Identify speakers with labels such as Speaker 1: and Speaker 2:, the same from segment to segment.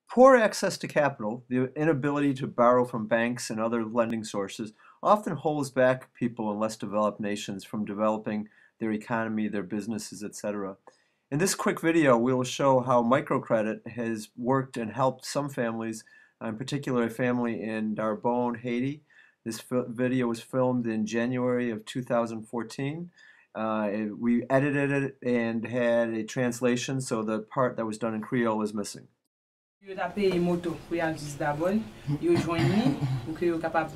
Speaker 1: Poor access to capital, the inability to borrow from banks and other lending sources, often holds back people in less developed nations from developing their economy, their businesses, etc. In this quick video, we will show how microcredit has worked and helped some families, in particular a family in Darbonne, Haiti. This video was filmed in January of 2014. We edited it and had a translation, so the part that was done in Creole is missing.
Speaker 2: Yo ta paye moto pou yal dis Darbonne, yo join ni pou ke yo kapab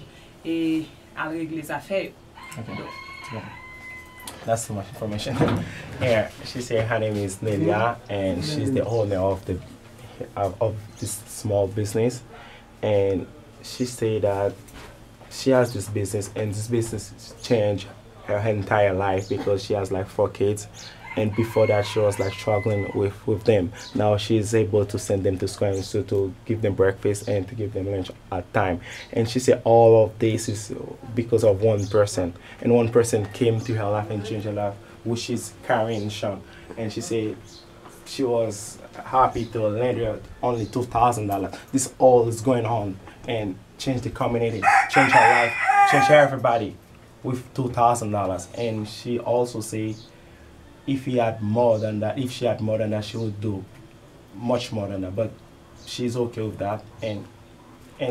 Speaker 2: al regle zafè yo.
Speaker 3: Okay. Yeah. That's too much information. Here, she said her name is Nelia, and she's the owner of this small business. And she said that she has this business, and this business changed her entire life because she has like 4 kids. And before that, she was like struggling with them. Now she's able to send them to school, so to give them breakfast and to give them lunch at time. And she said all of this is because of one person. And one person came to her life and changed her life, which is Karen Sean. And she said she was happy to lend her only $2,000. This all is going on and change the community, change her life, change everybody with $2,000. And she also said, if she had more than that, she would do much more than that. But she's okay with that, and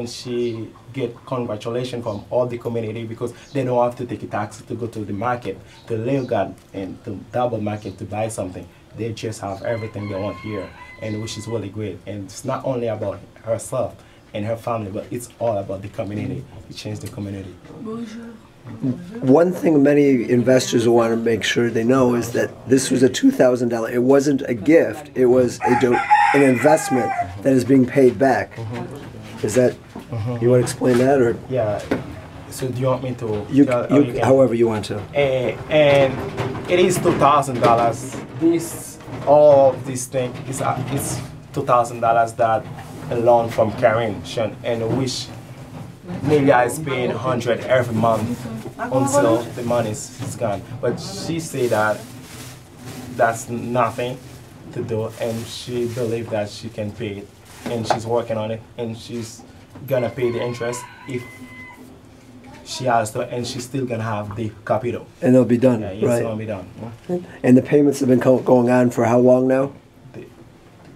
Speaker 3: she get congratulations from all the community because they don't have to take a taxi to go to the market, to Leogan and to double market to buy something. They just have everything they want here, and which is really great. And it's not only about herself and her family, but it's all about the community. It changed the community.
Speaker 2: Bonjour.
Speaker 1: One thing many investors will want to make sure they know is that this was a $2,000. It wasn't a gift. It was an investment that is being paid back. Is that, you want to explain that? Or?
Speaker 3: Yeah. So do you want me to?
Speaker 1: However you want to.
Speaker 3: And it is $2,000. All of this thing is $2,000 that a loan from Karen Sean, and which Nelia is paying $100 every month until the money is gone. But she said that that's nothing to do, and she believes that she can pay it, and she's working on it, and she's gonna pay the interest if she has to, and she's still gonna have the capital.
Speaker 1: And it'll be done,
Speaker 3: yeah, it's
Speaker 1: right?
Speaker 3: gonna be done.
Speaker 1: And the payments have been going on for how long now?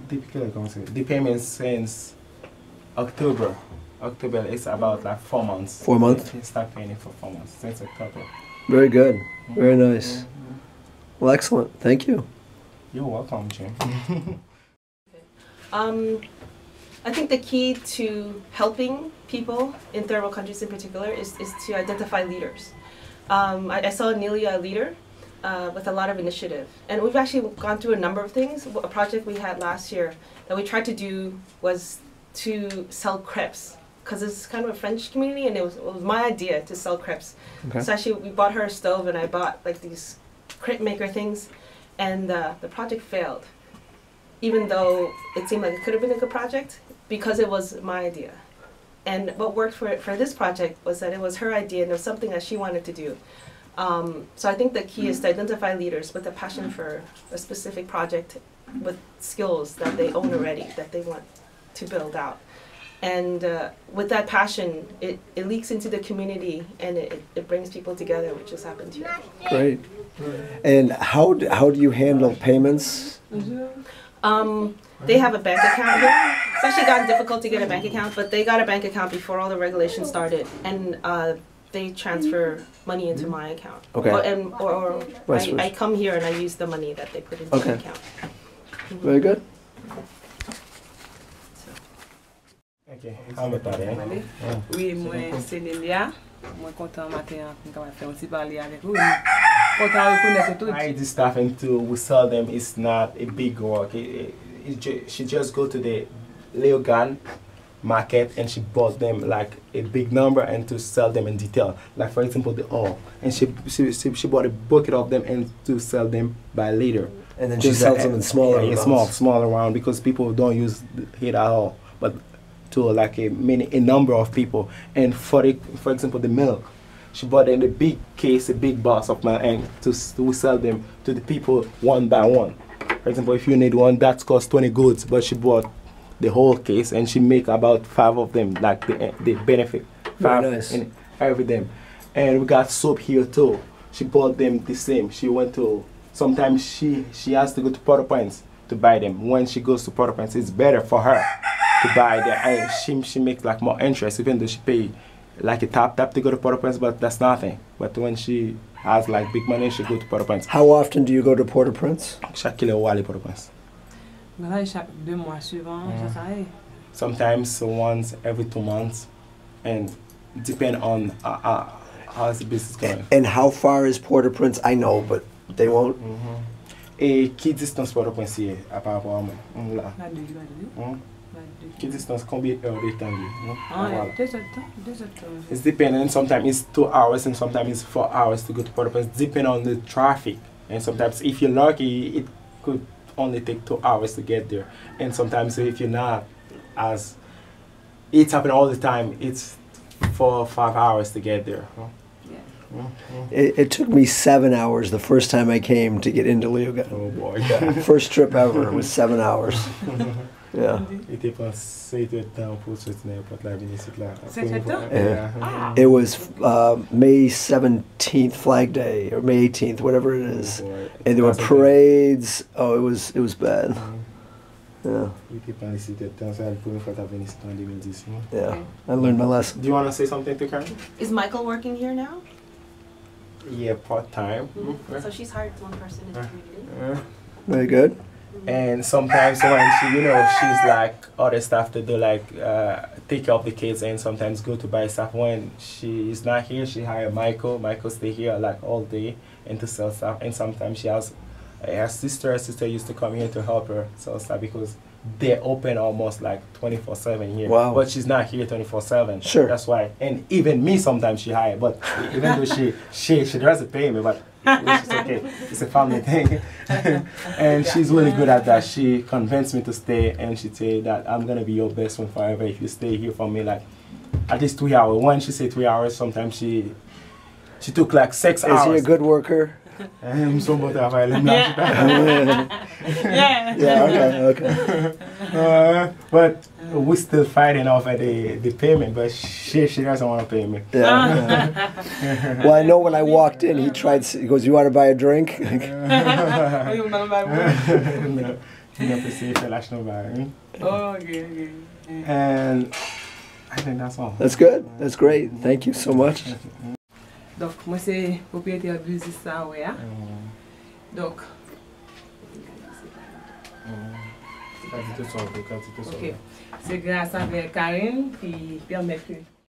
Speaker 3: The payments since October. October is about like 4 months.
Speaker 1: 4 months?
Speaker 3: He started paying it for 4 months since October.
Speaker 1: Very good. Very nice. Well, excellent. Thank you.
Speaker 3: You're welcome, Jim.
Speaker 4: I think the key to helping people in third world countries in particular is to identify leaders. I saw Nelia a leader with a lot of initiative. And we've actually gone through a number of things. A project we had last year that we tried to do was to sell crepes, because it's kind of a French community, and it was my idea to sell crepes. Okay. So actually we bought her a stove, and I bought like these crepe maker things, and the project failed. Even though it seemed like it could have been a good project, because it was my idea. And what worked for this project was that it was her idea, and it was something that she wanted to do. So I think the key is to identify leaders with a passion for a specific project, with skills that they own already, that they want to build out. And with that passion, it leaks into the community, and it brings people together, which has happened here.
Speaker 1: Great. And how do you handle payments?
Speaker 4: They have a bank account here. It's actually gotten difficult to get a bank account, but they got a bank account before all the regulations started, and they transfer money into my account.
Speaker 1: Okay.
Speaker 4: Or I come here and I use the money that they put into the account.
Speaker 1: Very good.
Speaker 3: Okay, how about that?
Speaker 2: Oui, moi c'est Nelia. Moi content matin qu'on va faire un petit parler avec vous. Content reconnaître tout.
Speaker 3: I just starting to we sell them is not a big work. She just go to the Leogan market and she bought them like a big number and to sell them in detail. Like for example the oil, and she bought a bucket of them and to sell them by liter.
Speaker 1: And then she sells them in smaller amounts.
Speaker 3: smaller round, because people don't use it at all. But to like a number of people. And for example the milk, she bought in a big case, a big box of milk, and we sell them to the people one by one. For example, if you need one that costs 20 goods, but she bought the whole case, and she make about 5 of them, like the benefit. 5
Speaker 1: Very nice.
Speaker 3: in every them. And we got soap here too. She bought them the same. She went to, sometimes she has to go to Port-au-Prince to buy them. When she goes to Port-au-Prince, it's better for her to buy them. And she makes like more interest, even though she pay like a tap to go to Port-au-Prince, but that's nothing. But when she has like big money, she go to Port-au-Prince.
Speaker 1: How often do you go to Port-au-Prince?
Speaker 3: Chaque kilo wali Port-au-Prince.
Speaker 2: Voilà, chaque 2 mois suivants, ça y est.
Speaker 3: Sometimes once every 2 months, and depend on how's the business going.
Speaker 1: And how far is Port-au-Prince? I know, but they won't.
Speaker 3: Et qui distance Port-au-Prince hier, à part rapport à moi? Là. Qui distance, combien d'heures de temps?
Speaker 2: Ah, 2 heures.
Speaker 3: It's depending. Sometimes it's 2 hours, and sometimes it's 4 hours to go to Port-au-Prince, depending on the traffic. And sometimes, if you're lucky, it could only take 2 hours to get there. And sometimes, if you're not, as it's happening all the time, it's 4 or 5 hours to get there.
Speaker 1: It took me 7 hours the first time I came to get into Liuga.
Speaker 3: Oh boy.
Speaker 1: First trip ever was 7 hours. Yeah. It was May 17th, Flag Day, or May 18th, whatever it is. And there were parades. Oh, it was bad. Yeah. Yeah. I learned my lesson.
Speaker 3: Do you want to say something to Karen?
Speaker 4: Is Michael working here now?
Speaker 3: Yeah, part-time.
Speaker 4: So she's hired one person in the community.
Speaker 1: Very good.
Speaker 3: And sometimes when she, she's like other stuff to do, like take care of the kids, and sometimes go to buy stuff. When she is not here, she hire Michael. Michael stay here like all day and to sell stuff. And sometimes she has her sister. Her sister used to come here to help her sell stuff because they're open almost like 24/7 here.
Speaker 1: Wow.
Speaker 3: But she's not here 24/7.
Speaker 1: Sure.
Speaker 3: That's why. And even me sometimes she hire, but even though she doesn't pay me, but which is okay. It's a family thing. And she's really good at that. She convinced me to stay, and she said that I'm gonna be your best friend forever if you stay here for me, like at least 3 hours. When she said 3 hours, sometimes she took like 6 hours.
Speaker 1: Is he a good worker?
Speaker 3: Yeah.
Speaker 1: Yeah, okay.
Speaker 3: But we're still fighting over the payment, but she doesn't want to pay me.
Speaker 1: Yeah. Well, I know when I walked in, he goes, "You want to buy a drink?"
Speaker 3: No,
Speaker 2: Okay.
Speaker 3: and I think that's all.
Speaker 1: That's good. That's great. Thank you so much.
Speaker 2: Donc, moi, c'est propriétaire de business ça, ouais. Donc, ok. C'est grâce à Karine qui permet que